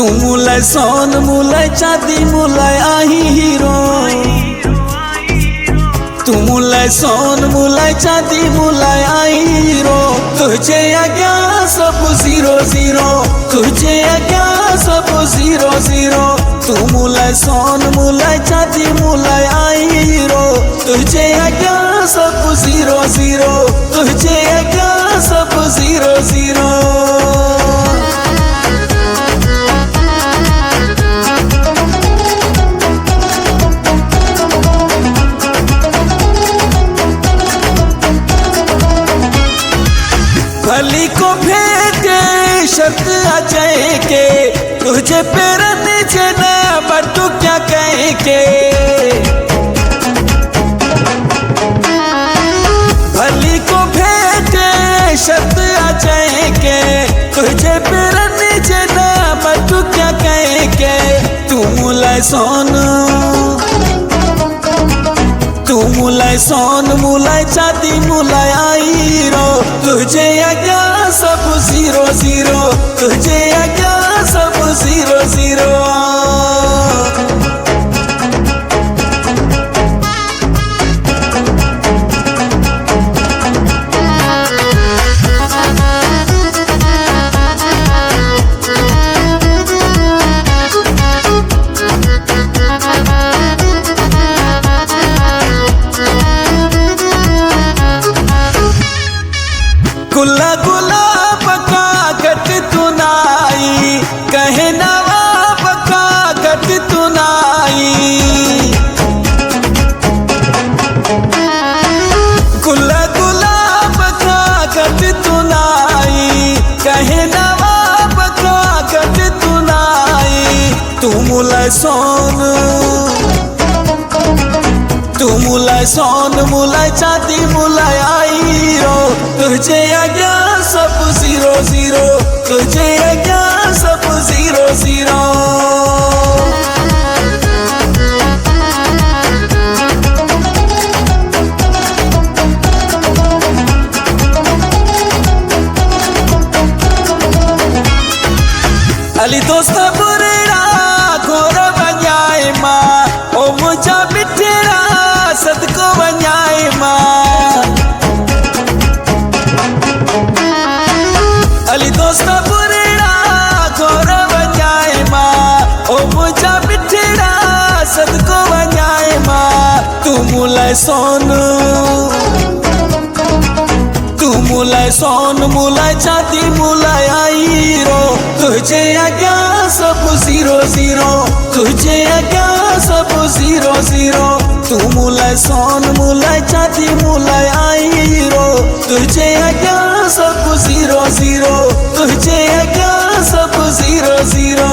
तू मुलाय सोन मुलाय चांदी मुलाय आई हीरो। तू मुलाय सोन मुलाय चांदी मुलाय आई हीरो। तुझे आज्ञा सब जीरो जीरो, तुझे आज्ञा सब जीरो जीरो। तू मुलाय सोन मुलाय चांदी मुलाय आई हीरो। तुझे आज्ञा सब जीरो जीरो, तुझे आज्ञा सब जीरो जीरो। भली को भेटे शर्त अजय के, तुझे पेरन जना बटू क्या कह के। भली को भेटे शर्त अजय के, तुझे पेरन जना बटू क्या कह के। तू मुलाय सोन, तू मुलाय सोन मुलाय चांदी मुलाय आई हीरो। तुझे आज्ञा सब जीरो जीरो, तुझे आज्ञा सब जीरो जीरो। गुला गुलाब का गट तुनाई, कहे नवाब का गट तुनाई। गुला गुलाब का गट तुनाई, कहे नवाब का गट तुनाई। तू मुलाय सोन, तू मुलाय सोन मुलाय चांदी मुलाय आई हीरो। तुझे आज्ञा सब जीरो जीरो, तुझे आज्ञा सब जीरो जीरो। अली दोस्त बुरेरा घोर बजाए माँ, ओ मुझा बिठेरा सदको बजाए माँ। अली दोस्त बुरेरा घोर बजाए माँ, ओ मुझा बिठेरा सदको बजाए माँ। तू मुलाय सोन, तू मुलाय सोन मुलाय चांदी मुलाय आई हीरो। तुझे आज्ञा सब जीरो जीरो, तुझे आज्ञा सब जीरो जीरो। तू मुलाय सोन मुलाय चांदी मुलाय आई हीरो। तुझे आज्ञा सब जीरो जीरो, तुझे आज्ञा सब जीरो जीरो।